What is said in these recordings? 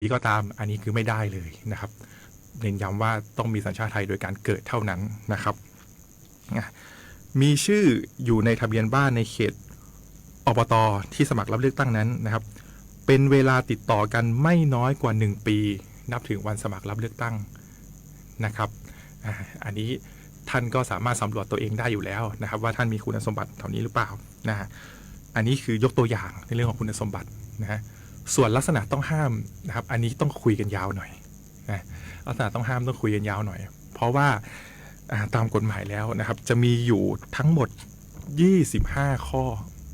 ก็ตามอันนี้คือไม่ได้เลยนะครับเน้นย้ำว่าต้องมีสัญชาติไทยโดยการเกิดเท่านั้นนะครับมีชื่ออยู่ในทะเบียนบ้านในเขตอบต.ที่สมัครรับเลือกตั้งนั้นนะครับเป็นเวลาติดต่อกันไม่น้อยกว่า1ปีนับถึงวันสมัครรับเลือกตั้งนะครับอันนี้ท่านก็สามารถสำรวจตัวเองได้อยู่แล้วนะครับว่าท่านมีคุณสมบัติเท่านี้หรือเปล่านะฮะอันนี้คือยกตัวอย่างในเรื่องของคุณสมบัตินะฮะส่วนลักษณะต้องห้ามนะครับอันนี้ต้องคุยกันยาวหน่อยนะลักษณะต้องห้ามต้องคุยกันยาวหน่อยเพราะว่าตามกฎหมายแล้วนะครับจะมีอยู่ทั้งหมด25ข้อ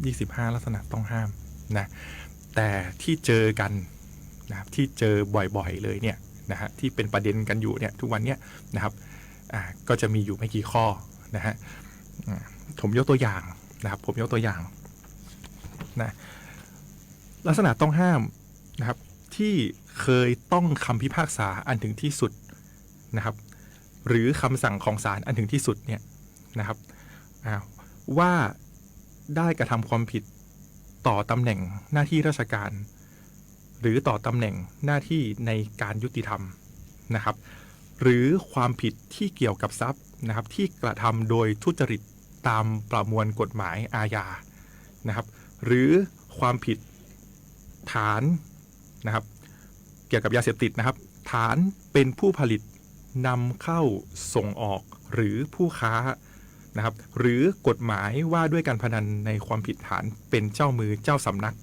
25ลักษณะต้องห้ามนะแต่ที่เจอกันนะครับที่เจอบ่อยๆเลยเนี่ยนะฮะที่เป็นประเด็นกันอยู่เนี่ยทุกวันเนี้ยนะครับก็จะมีอยู่ไม่กี่ข้อนะฮะผมยกตัวอย่างนะครับผมยกตัวอย่างนะลักษณะต้องห้ามนะครับที่เคยต้องคำพิพากษาอันถึงที่สุดนะครับหรือคำสั่งของศาลอันถึงที่สุดเนี่ยนะครับว่าได้กระทำความผิดต่อตำแหน่งหน้าที่ราชการหรือต่อตำแหน่งหน้าที่ในการยุติธรรมนะครับหรือความผิดที่เกี่ยวกับทรัพย์นะครับที่กระทำโดยทุจริตตามประมวลกฎหมายอาญานะครับหรือความผิดฐานนะครับเกี่ยวกับยาเสพติดนะครับฐานเป็นผู้ผลิตนำเข้าส่งออกหรือผู้ค้านะครับหรือกฎหมายว่าด้วยการพนันในความผิดฐานเป็นเจ้ามือเจ้าสำนัก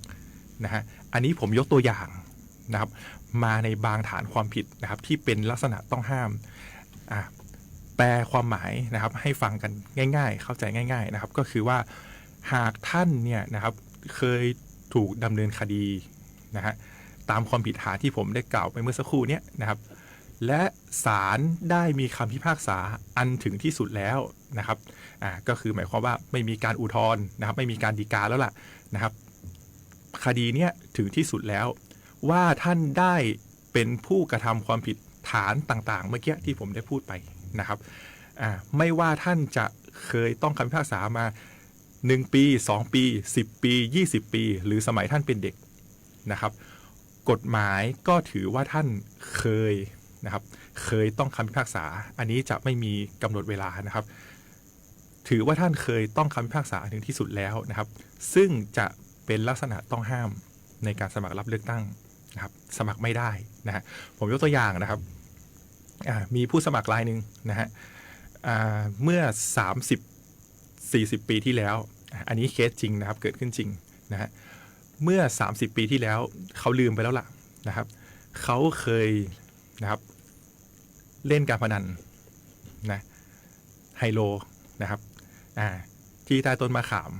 นะฮะอันนี้ผมยกตัวอย่างนะครับมาในบางฐานความผิดนะครับที่เป็นลักษณะต้องห้ามแปลความหมายนะครับให้ฟังกันง่ายๆเข้าใจง่ายๆนะครับก็คือว่าหากท่านเนี่ยนะครับเคยถูกดำเนินคดีนะฮะตามความผิดฐานที่ผมได้กล่าวไปเมื่อสักครู่นี้นะครับและศาลได้มีคำพิพากษาอันถึงที่สุดแล้วนะครับก็คือหมายความว่าไม่มีการอุทธรณ์นะครับไม่มีการฎีกาแล้วล่ะนะครับคดีเนี้ยถึงที่สุดแล้วว่าท่านได้เป็นผู้กระทำความผิดฐานต่างๆเมื่อกี้ที่ผมได้พูดไปนะครับไม่ว่าท่านจะเคยต้องคำพิพากษามา1ปี2ปี10ปี20ปีหรือสมัยท่านเป็นเด็กนะครับกฎหมายก็ถือว่าท่านเคยนะครับเคยต้องคำพิพากษาอันนี้จะไม่มีกำหนดเวลานะครับถือว่าท่านเคยต้องคำพิพากษาถึงที่สุดแล้วนะครับซึ่งจะเป็นลักษณะต้องห้ามในการสมัครรับเลือกตั้งนะครับสมัครไม่ได้นะฮะผมยกตัวอย่างนะครับมีผู้สมัครรายหนึ่งนะฮะเมื่อ30-40 ปีที่แล้วอันนี้เคสจริงนะครับเกิดขึ้นจริงนะฮะเมื่อ30 ปีที่แล้วเขาลืมไปแล้วล่ะนะครับเขาเคยนะครับเล่นการพนันนะไฮโลนะครับที่ใต้ต้นมะขาม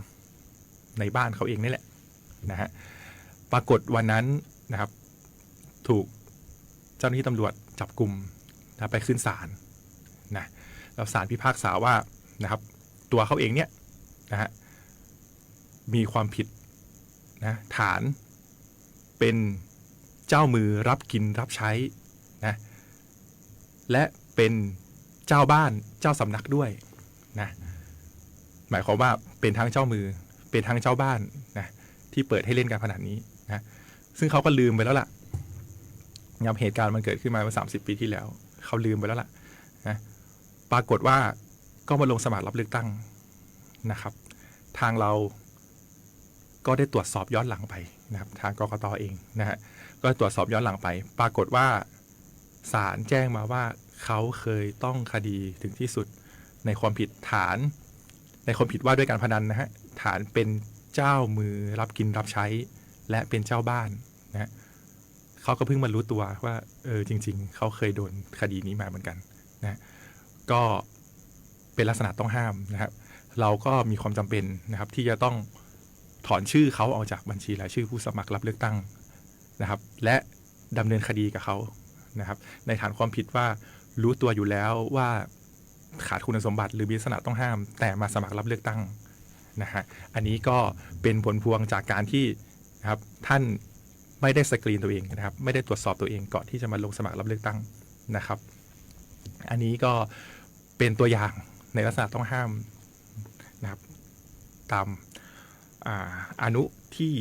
ในบ้านเขาเองนี่แหละนะฮะปรากฏวันนั้นนะครับถูกเจ้าหน้าที่ตำรวจจับกุมนะไปขึ้นศาลนะแล้วศาลพิพากษาว่านะครับตัวเขาเองเนี่ยนะฮะมีความผิดนะฐานเป็นเจ้ามือรับกินรับใช้นะและเป็นเจ้าบ้านเจ้าสำนักด้วยนะหมายความว่าเป็นทั้งเจ้ามือเป็นทั้งเจ้าบ้านนะที่เปิดให้เล่นการพนันนี้นะซึ่งเขาก็ลืมไปแล้วล่ะเหตุการณ์มันเกิดขึ้นมาเมื่อ30 ปีที่แล้วเขาลืมไปแล้วล่ะนะปรากฏว่าก็มาลงสมัครรับเลือกตั้งนะครับทางเราก็ได้ตรวจสอบย้อนหลังไปนะครับทางกกต.เองนะฮะก็ตรวจสอบย้อนหลังไปปรากฏว่าศาลแจ้งมาว่าเขาเคยต้องคดีถึงที่สุดในความผิดฐานในความผิดว่าด้วยการพนันนะฮะฐานเป็นเจ้ามือรับกินรับใช้และเป็นเจ้าบ้านนะเขาก็เพิ่งมารู้ตัวว่าจริงๆเขาเคยโดนคดีนี้มาเหมือนกันนะก็เป็นลักษณะต้องห้ามนะครับเราก็มีความจำเป็นนะครับที่จะต้องถอนชื่อเขาออกจากบัญชีรายชื่อผู้สมัครรับเลือกตั้งนะครับและดำเนินคดีกับเขานะครับในฐานความผิดว่ารู้ตัวอยู่แล้วว่าขาดคุณสมบัติหรือมีลักษณะต้องห้ามแต่มาสมัครรับเลือกตั้งนะฮะอันนี้ก็เป็นผลพวงจากการที่นะครับท่านไม่ได้สกรีนตัวเองนะครับไม่ได้ตรวจสอบตัวเองก่อนที่จะมาลงสมัครรับเลือกตั้งนะครับอันนี้ก็เป็นตัวอย่างในลักษณะต้องห้ามนะครับตามอนุที่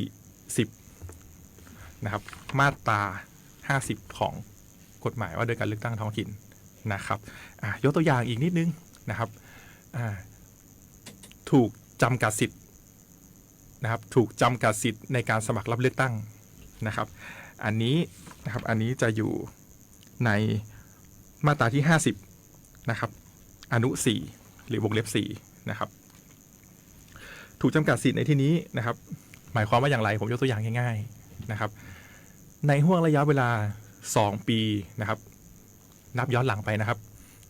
10นะครับมาตรา 50ของกฎหมายว่าด้วยการเลือกตั้งท้องถิ่นนะครับยกตัวอย่างอีกนิดนึงนะครับถูกจำกัดสิทธิ์นะครับถูกจำกัดสิทธิ์ในการสมัครรับเลือกตั้งนะครับอันนี้นะครับอันนี้จะอยู่ในมาตราที่50นะครับอนุ4หรือวงเล็บ4นะครับถูกจำกัดสิทธิ์ในที่นี้นะครับหมายความว่าอย่างไรผมยกตัวอย่างง่ายๆนะครับในห่วงระยะเวลา2 ปีนะครับนับย้อนหลังไปนะครับ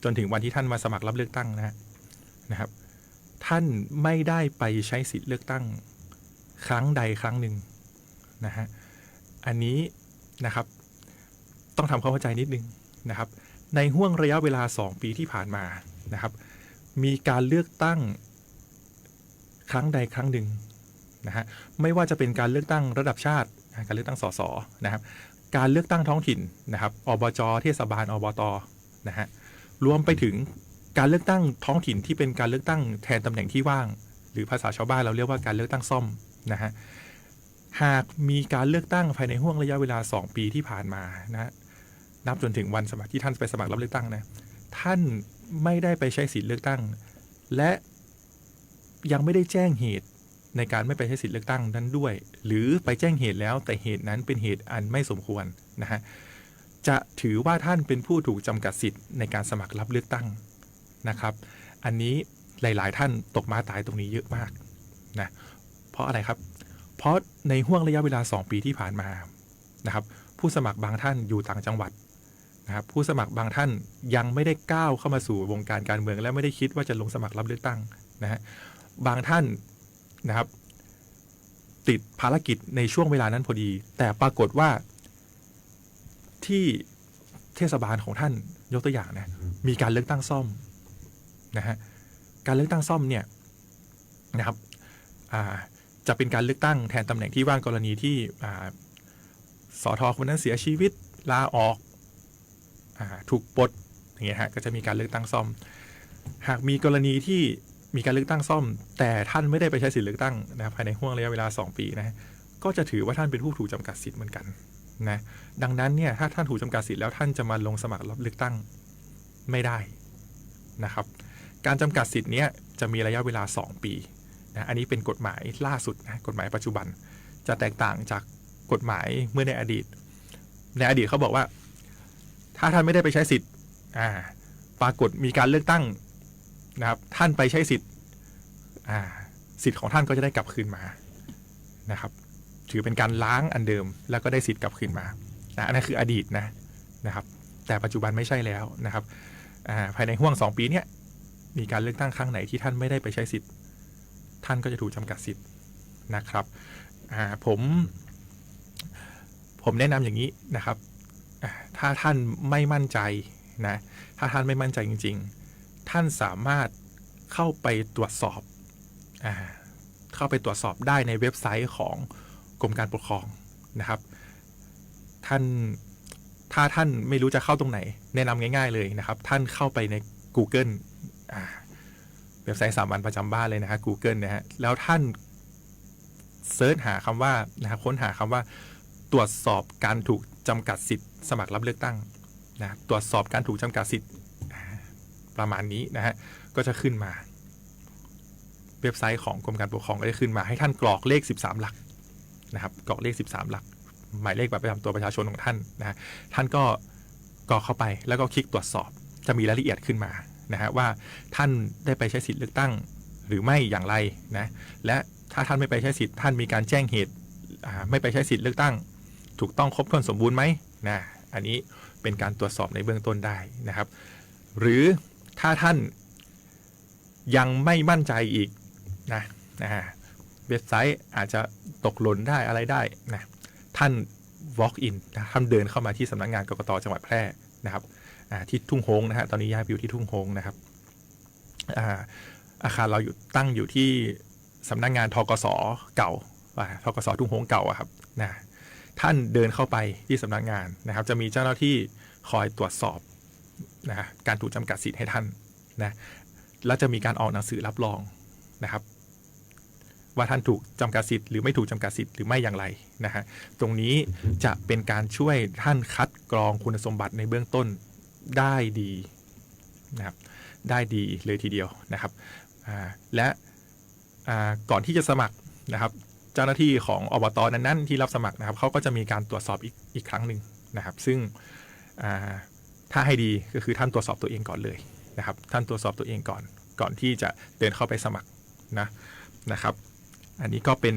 จนถึงวันที่ท่านมาสมัครรับเลือกตั้งนะครับท่านไม่ได้ไปใช้สิทธิ์เลือกตั้งครั้งใดครั้งหนึ่งนะฮะอันนี้นะครับต้องทำความเข้าใจนิดนึงนะครับในห่วงระยะเวลา2 ปีที่ผ่านมานะครับมีการเลือกตั้งครั้งใดครั้งหนึ่งนะฮะไม่ว่าจะเป็นการเลือกตั้งระดับชาติการเลือกตั้งสสนะครับการเลือกตั้งท้องถิ่นนะครับอบจ.เทศบาลอบต.นะฮะรวมไปถึงการเลือกตั้งท้องถิ่นที่เป็นการเลือกตั้งแทนตำแหน่งที่ว่างหรือภาษาชาวบ้านเราเรียกว่าการเลือกตั้งซ่อมนะฮะหากมีการเลือกตั้งภายในห่วงระยะเวลา2 ปีที่ผ่านมานะนับจนถึงวันสมัครที่ท่านไปสมัครรับเลือกตั้งนะท่านไม่ได้ไปใช้สิทธิ์เลือกตั้งและยังไม่ได้แจ้งเหตุในการไม่ไปใช้สิทธิ์เลือกตั้งนั้นด้วยหรือไปแจ้งเหตุแล้วแต่เหตุนั้นเป็นเหตุอันไม่สมควรนะฮะจะถือว่าท่านเป็นผู้ถูกจำกัดสิทธิ์ในการสมัครรับเลือกตั้งนะครับอันนี้หลายๆท่านตกม้าตายตรงนี้เยอะมากนะเพราะอะไรครับเพราะในห่วงระยะเวลา2 ปีที่ผ่านมานะครับผู้สมัครบางท่านอยู่ต่างจังหวัดนะครับผู้สมัครบางท่านยังไม่ได้ก้าวเข้ามาสู่วงการการเมืองและไม่ได้คิดว่าจะลงสมัครรับเลือกตั้งนะฮะบางท่านนะครับติดภารกิจในช่วงเวลานั้นพอดีแต่ปรากฏว่าที่เทศบาลของท่านยกตัวอย่างนะมีการเลือกตั้งซ่อมนะฮะการเลือกตั้งซ่อมเนี่ยนะครับจะเป็นการเลือกตั้งแทนตำแหน่งที่ว่างกรณีที่สท.คนนั้นเสียชีวิตลาออกถูกปลดอย่างเงี้ยฮะก็จะมีการเลือกตั้งซ่อมหากมีกรณีที่มีการเลือกตั้งซ่อมแต่ท่านไม่ได้ไปใช้สิทธิ์เลือกตั้งนะภายในห่วงระยะเวลา2 ปีนะก็จะถือว่าท่านเป็นผู้ถูกจำกัดสิทธิ์เหมือนกันนะดังนั้นเนี่ยถ้าท่านถูกจำกัดสิทธิ์แล้วท่านจะมาลงสมัครรับเลือกตั้งไม่ได้นะครับการจำกัดสิทธิ์เนี้ยจะมีระยะเวลา2 ปีนะอันนี้เป็นกฎหมายล่าสุดนะกฎหมายปัจจุบันจะแตกต่างจากกฎหมายเมื่อในอดีตเขาบอกว่าถ้าท่านไม่ได้ไปใช้สิทธิ์ปรากฏมีการเลือกตั้งนะครับท่านไปใช้สิทธิ์สิทธิ์ของท่านก็จะได้กลับคืนมานะครับถือเป็นการล้างอันเดิมแล้วก็ได้สิทธิ์กลับคืนมาอันนั้นคืออดีตนะครับแต่ปัจจุบันไม่ใช่แล้วนะครับภายในห่วง2 ปีเนี้ยมีการเลือกตั้งครั้งไหนที่ท่านไม่ได้ไปใช้สิทธิ์ท่านก็จะถูกจำกัดสิทธิ์นะครับผมแนะนำอย่างนี้นะครับถ้าท่านไม่มั่นใจนะถ้าท่านไม่มั่นใจจริงๆท่านสามารถเข้าไปตรวจสอบได้ในเว็บไซต์ของกรมการปกครองนะครับถ้าท่านไม่รู้จะเข้าตรงไหนแนะนำง่ายๆเลยนะครับท่านเข้าไปใน Google เว็บไซต์สามัญประจำบ้านเลยนะฮะ Google นะฮะแล้วท่านเซิร์ชหาคำว่านะครับค้นหาคำว่าตรวจสอบการถูกจำกัดสิทธิ์สมัครรับเลือกตั้งนะตรวจสอบการถูกจำกัดสิทธิ์ประมาณนี้นะฮะก็จะขึ้นมาเว็บไซต์ของกรมการปกครองก็จะขึ้นมาให้ท่านกรอกเลข13 หลักนะครับกรอกเลข13 หลักหมายเลขบัตรประจำตัวประชาชนของท่านนะท่านก็กรอกเข้าไปแล้วก็คลิกตรวจสอบจะมีรายละเอียดขึ้นมานะฮะว่าท่านได้ไปใช้สิทธิ์เลือกตั้งหรือไม่อย่างไรนะและถ้าท่านไม่ไปใช้สิทธิ์ท่านมีการแจ้งเหตุไม่ไปใช้สิทธิ์เลือกตั้งถูกต้องครบถ้วนสมบูรณ์ไหมนะอันนี้เป็นการตรวจสอบในเบื้องต้นได้นะครับหรือถ้าท่านยังไม่มั่นใจอีกนะเว็บไซต์อาจจะตกหล่นได้อะไรได้นะท่าน walk in นะท่านเดินเข้ามาที่สำนักงานกกต.จังหวัดแพร่นะครับที่ทุ่งโฮงนะฮะตอนนี้ย้ายไปอยู่ที่ทุ่งโฮงนะครับอาคารเราตั้งอยู่ที่สำนักงานธกส.เก่าธกส.ทุ่งโฮงเก่าครับนะท่านเดินเข้าไปที่สำนักงานนะครับจะมีเจ้าหน้าที่คอยตรวจสอบนะการถูกจำกัดสิทธิ์ให้ท่านนะแล้วจะมีการออกหนังสือรับรองนะครับ ว่าท่านถูกจำกัดสิทธิ์หรือไม่ถูกจำกัดสิทธิ์หรือไม่อย่างไรนะฮะตรงนี้จะเป็นการช่วยท่านคัดกรองคุณสมบัติในเบื้องต้นได้ดีนะครับได้ดีเลยทีเดียวนะครับและก่อนที่จะสมัครนะครับเจ้าหน้าที่ของอบต.นั้นๆที่รับสมัครนะครับเขาก็จะมีการตรวจสอบอีกครั้งหนึ่งนะครับซึ่งถ้าให้ดีก็คือท่านตรวจสอบตัวเองก่อนเลยนะครับท่านตรวจสอบตัวเองก่อนที่จะเดินเข้าไปสมัครนะครับอันนี้ก็เป็น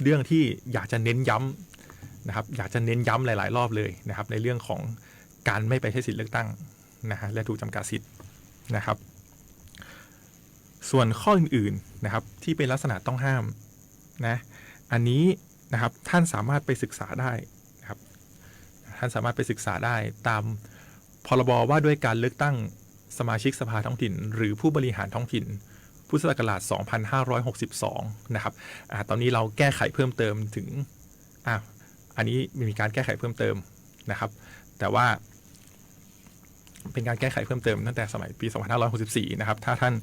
เรื่องที่อยากจะเน้นย้ำนะครับอยากจะเน้นย้ำหลายๆรอบเลยนะครับในเรื่องของการไม่ไปใช้สิทธิเลือกตั้งนะฮะและถูกจำกัดสิทธิ์นะครับส่วนข้ออื่นๆนะครับที่เป็นลักษณะต้องห้ามนะอันนี้นะครับท่านสามารถไปศึกษาได้นะครับท่านสามารถไปศึกษาได้ตามพรบว่าด้วยการเลือกตั้งสมาชิกสภาท้องถิ่นหรือผู้บริหารท้องถิ่นพุทธศักราช 2562 นะครับตอนนี้เราแก้ไขเพิ่มเติมถึงอันนี้มีการแก้ไขเพิ่มเติมนะครับแต่ว่าเป็นการแก้ไขเพิ่มเติมตั้งแต่สมัยปี 2564 นะครับถ้าท่าน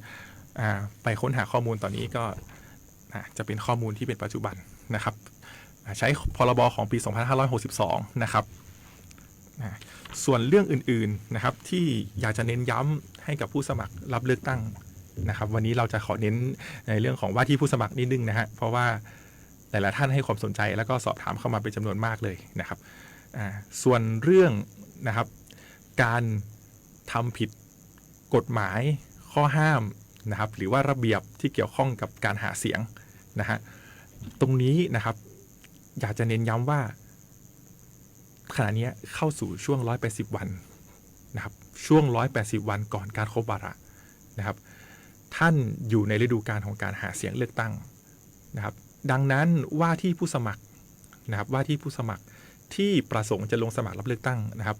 ไปค้นหาข้อมูลตอนนี้ก็จะเป็นข้อมูลที่เป็นปัจจุบันนะครับใช้พรบของปี 2562 นะครับส่วนเรื่องอื่นๆนะครับที่อยากจะเน้นย้ำให้กับผู้สมัครรับเลือกตั้งนะครับวันนี้เราจะขอเน้นในเรื่องของว่าที่ผู้สมัครนิดนึงนะฮะเพราะว่าหลายๆท่านให้ความสนใจแล้วก็สอบถามเข้ามาเป็นจำนวนมากเลยนะครับส่วนเรื่องนะครับการทำผิดกฎหมายข้อห้ามนะครับหรือว่าระเบียบที่เกี่ยวข้องกับการหาเสียงนะฮะตรงนี้นะครับอยากจะเน้นย้ำว่าขณะนี้เข้าสู่ช่วง180วันนะครับช่วง180วันก่อนการครบวาระนะครับท่านอยู่ในฤดูกาลของการหาเสียงเลือกตั้งนะครับดังนั้นว่าที่ผู้สมัครนะครับว่าที่ผู้สมัครที่ประสงค์จะลงสมัครรับเลือกตั้งนะครับ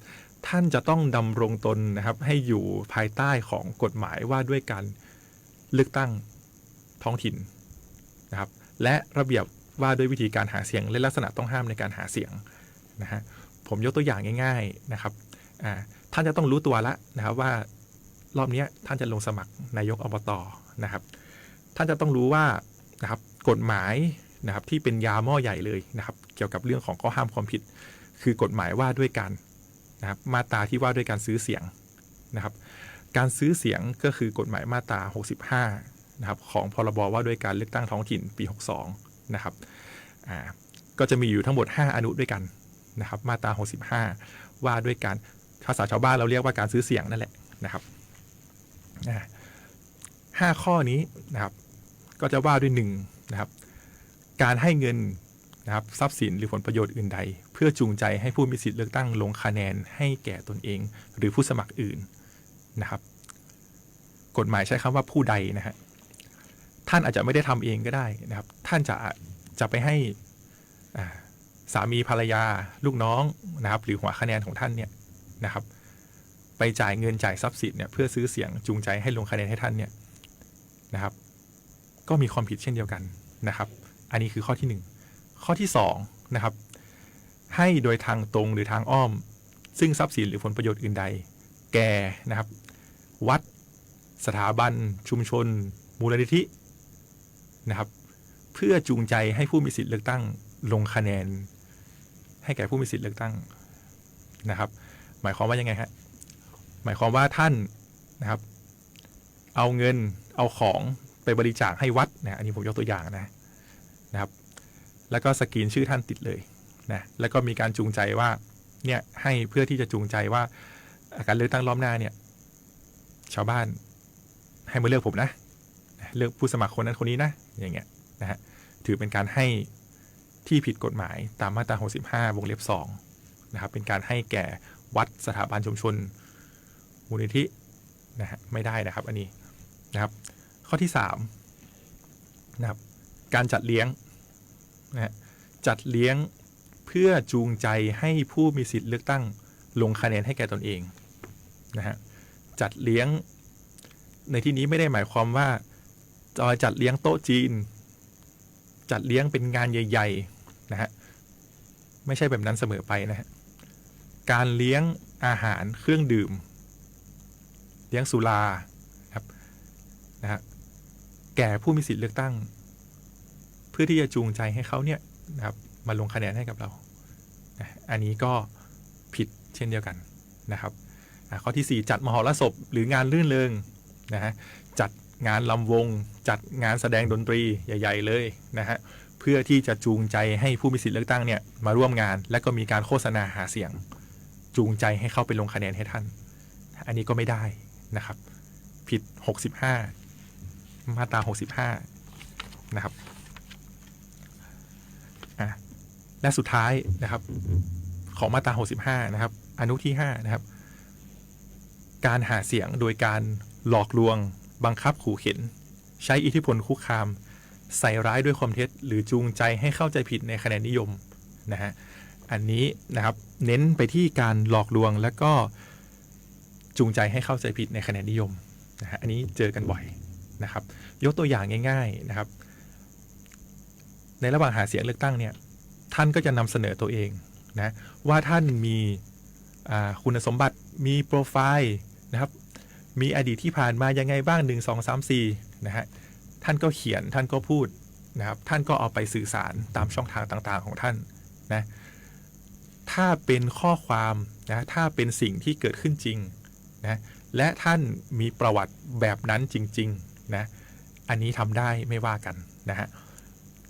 ท่านจะต้องดำรงตนนะครับให้อยู่ภายใต้ของกฎหมายว่าด้วยการเลือกตั้งท้องถิ่นนะครับและระเบียบว่าด้วยวิธีการหาเสียงและลักษณะต้องห้ามในการหาเสียงนะฮะผมยกตัวอย่างง่ายๆนะครับท่านจะต้องรู้ตัวแล้วนะครับว่ารอบนี้ท่านจะลงสมัครนายกอบต.นะครับท่านจะต้องรู้ว่านะครับกฎหมายนะครับที่เป็นยาหม้อใหญ่เลยนะครับเกี่ยวกับเรื่องของข้อห้ามความผิดคือกฎหมายว่าด้วยการนะครับมาตราที่ว่าด้วยการซื้อเสียงนะครับการซื้อเสียงก็คือกฎหมายมาตรา65นะครับของพรบว่าด้วยการเลือกตั้งท้องถิ่นปี62นะครับก็จะมีอยู่ทั้งหมด5อนุด้วยกันนะครับมาตรา65ว่าด้วยการภาษาชาวบ้านเราเรียกว่าการซื้อเสียงนั่นแหละนะครับ5ข้อนี้นะครับก็จะว่าด้วย1นะครับการให้เงินนะครับทรัพย์สินหรือผลประโยชน์อื่นใดเพื่อจูงใจให้ผู้มีสิทธิเลือกตั้งลงคะแนนให้แก่ตนเองหรือผู้สมัครอื่นนะครับกฎหมายใช้คำว่าผู้ใดนะฮะท่านอาจจะไม่ได้ทำเองก็ได้นะครับท่านจะไปให้สามีภรรยาลูกน้องนะครับหรือหัวคะแนนของท่านเนี่ยนะครับไปจ่ายเงินจ่ายทรัพย์สินเนี่ยเพื่อซื้อเสียงจูงใจให้ลงคะแนนให้ท่านเนี่ยนะครับก็มีความผิดเช่นเดียวกันนะครับอันนี้คือข้อที่1ข้อที่2นะครับให้โดยทางตรงหรือทางอ้อมซึ่งทรัพย์สินหรือผลประโยชน์อื่นใดแก่นะครับวัดสถาบันชุมชนมูลนิธินะครับเพื่อจูงใจให้ผู้มีสิทธิเลือกตั้งลงคะแนนให้แก่ผู้มีสิทธิเลือกตั้งนะครับหมายความว่ายังไงฮะหมายความว่าท่านนะครับเอาเงินเอาของไปบริจาคให้วัดนะอันนี้ผมยกตัวอย่างนะครับแล้วก็สกรีนชื่อท่านติดเลยนะแล้วก็มีการจูงใจว่าเนี่ยให้เพื่อที่จะจูงใจว่าการเลือกตั้งรอบหน้าเนี่ยชาวบ้านให้มาเลือกผมนะเลือกผู้สมัครคนนั้นคนนี้นะอย่างเงี้ยนะฮะถือเป็นการให้ที่ผิดกฎหมายตามมาตรา65วงเล็บ2นะครับเป็นการให้แก่วัดสถาบันชุมชนมูลนิธินะฮะไม่ได้นะครับอันนี้นะครับข้อที่3นะครับการจัดเลี้ยงนะฮะจัดเลี้ยงเพื่อจูงใจให้ผู้มีสิทธิเลือกตั้งลงคะแนนให้แก่ตนเองนะฮะจัดเลี้ยงในที่นี้ไม่ได้หมายความว่าจะจัดเลี้ยงโต๊ะจีนจัดเลี้ยงเป็นงานใหญ่ๆนะฮะไม่ใช่แบบนั้นเสมอไปนะฮะการเลี้ยงอาหารเครื่องดื่มเลี้ยงสุราครับนะฮะแก่ผู้มีสิทธิเลือกตั้ง พื่อที่จะจูงใจให้เขาเนี่ยนะครับมาลงคะแนนให้กับเราอันนี้ก็ผิดเช่นเดียวกันนะครับข้อที่ 4 จัดมหรสพหรืองานรื่นเริงนะฮะจัดงานลำวงจัดงานแสดงดนตรีใหญ่ๆเลยนะฮะเพื่อที่จะจูงใจให้ผู้มีสิทธิเลือกตั้งเนี่ยมาร่วมงานและก็มีการโฆษณาหาเสียงจูงใจให้เข้าไปลงคะแนนให้ท่านอันนี้ก็ไม่ได้นะครับผิด65มาตรา65นะครับและสุดท้ายนะครับของมาตรา65นะครับอนุที่5นะครับการหาเสียงโดยการหลอกลวงบังคับขู่เข็นใช้อิทธิพลคุกคามใส่ร้ายด้วยความเท็จหรือจูงใจให้เข้าใจผิดในคะแนนนิยมนะฮะอันนี้นะครับเน้นไปที่การหลอกลวงและก็จูงใจให้เข้าใจผิดในคะแนนนิยมนะฮะอันนี้เจอกันบ่อยนะครับยกตัวอย่างง่ายๆนะครับในระหว่างหาเสียงเลือกตั้งเนี่ยท่านก็จะนำเสนอตัวเองนะว่าท่านมีคุณสมบัติมีโปรไฟล์นะครับมีอดีตที่ผ่านมายังไงบ้าง1 2 3 4นะฮะท่านก็เขียนท่านก็พูดนะครับท่านก็เอาไปสื่อสารตามช่องทางต่างๆของท่านนะถ้าเป็นข้อความนะถ้าเป็นสิ่งที่เกิดขึ้นจริงนะและท่านมีประวัติแบบนั้นจริงๆนะอันนี้ทำได้ไม่ว่ากันนะฮะ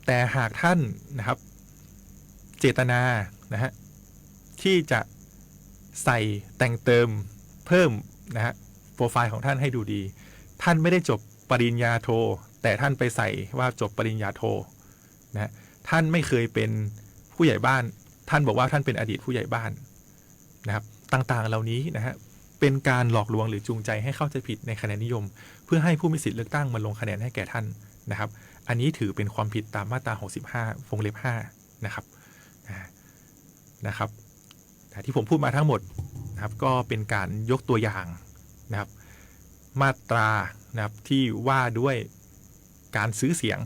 แต่หากท่านนะครับเจตนานะฮะที่จะใส่แต่งเติมเพิ่มนะฮะโปรไฟล์ของท่านให้ดูดีท่านไม่ได้จบปริญญาโทแต่ท่านไปใส่ว่าจบปริญญาโทนะท่านไม่เคยเป็นผู้ใหญ่บ้านท่านบอกว่าท่านเป็นอดีตผู้ใหญ่บ้านนะครับต่างๆเหล่านี้นะฮะเป็นการหลอกลวงหรือจูงใจให้เข้าใจผิดในคะแนนนิยมเพื่อให้ผู้มีสิทธิเลือกตั้งมาลงคะแนนให้แก่ท่านนะครับอันนี้ถือเป็นความผิดตามมาตรา65วงเล็บ5นะครับที่ผมพูดมาทั้งหมดนะครับก็เป็นการยกตัวอย่างนะครับมาตรานะครับที่ว่าด้วยการซื้อเสียง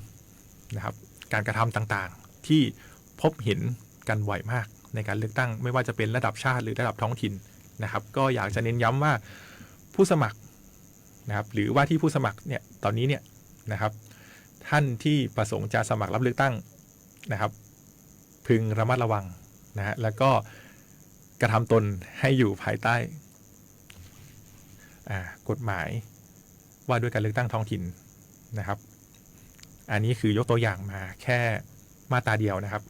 นะครับการกระทำต่างๆที่พบเห็นกันบ่อยมากในการเลือกตั้งไม่ว่าจะเป็นระดับชาติหรือระดับท้องถิ่นนะครับก็อยากจะเน้นย้ำว่าผู้สมัครนะครับหรือว่าที่ผู้สมัครเนี่ยตอนนี้เนี่ยนะครับท่านที่ประสงค์จะสมัครรับเลือกตั้งนะครับพึงระมัดระวังนะฮะแล้วก็กระทำตนให้อยู่ภายใต้กฎหมายว่าด้วยการเลือกตั้งท้องถิ่นนะครับอันนี้คือยกตัวอย่างมาแค่มาตราเดียวนะครับ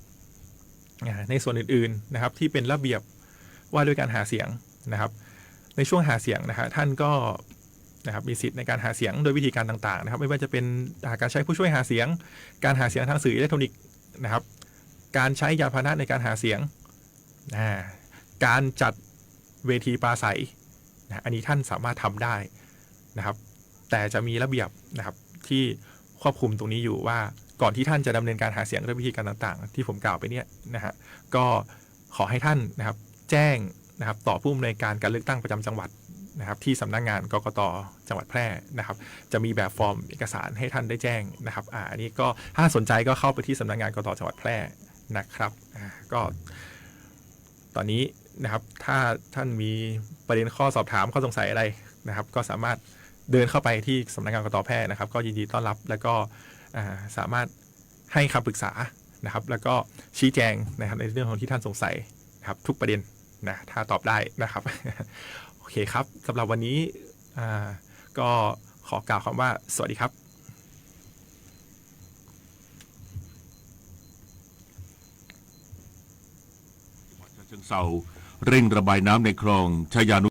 ในส่วนอื่นๆนะครับที่เป็นระเบียบว่าด้วยการหาเสียงนะครับในช่วงหาเสียงนะฮะท่านก็นะครับมีสิทธิ์ในการหาเสียงโดยวิธีการต่างๆนะครับไม่ว่าจะเป็นการใช้ผู้ช่วยหาเสียงการหาเสียงทางสื่ออิเล็กทรอนิกส์นะครับการใช้ยานพาหนะในการหาเสียงการจัดเวทีปราศัยนะอันนี้ท่านสามารถทำได้นะครับแต่จะมีระเบียบนะครับที่ควบคุมตรงนี้อยู่ว่าก่อนที่ท่านจะดำเนินการหาเสียงด้วยวิธีการต่างๆที่ผมกล่าวไปเนี่ยนะฮะก็ขอให้ท่านนะครับแจ้งนะครับต่อผู้อำนวยการการเลือกตั้งประจำจังหวัดนะครับที่สำนักงานกกต.จังหวัดแพร่นะครับจะมีแบบฟอร์มเอกสารให้ท่านได้แจ้งนะครับอันนี้ก็ถ้าสนใจก็เข้าไปที่สำนักงานกกต.จังหวัดแพร่นะครับก็ตอนนี้นะครับถ้าท่านมีประเด็นข้อสอบถามข้อสงสัยอะไรนะครับก็สามารถเดินเข้าไปที่สำนักงานกกต.แพร่นะครับก็ยินดีต้อนรับแล้วก็สามารถให้คำปรึกษานะครับแล้วก็ชี้แจงนะครับในเรื่องของที่ท่านสงสัยนะครับทุกประเด็นนะถ้าตอบได้นะครับโอเคครับสำหรับวันนี้ก็ขอกล่าวคำว่าสวัสดีครับจังหวัดฉะเชิงเทราเร่งระบายน้ำในคลองชายานุ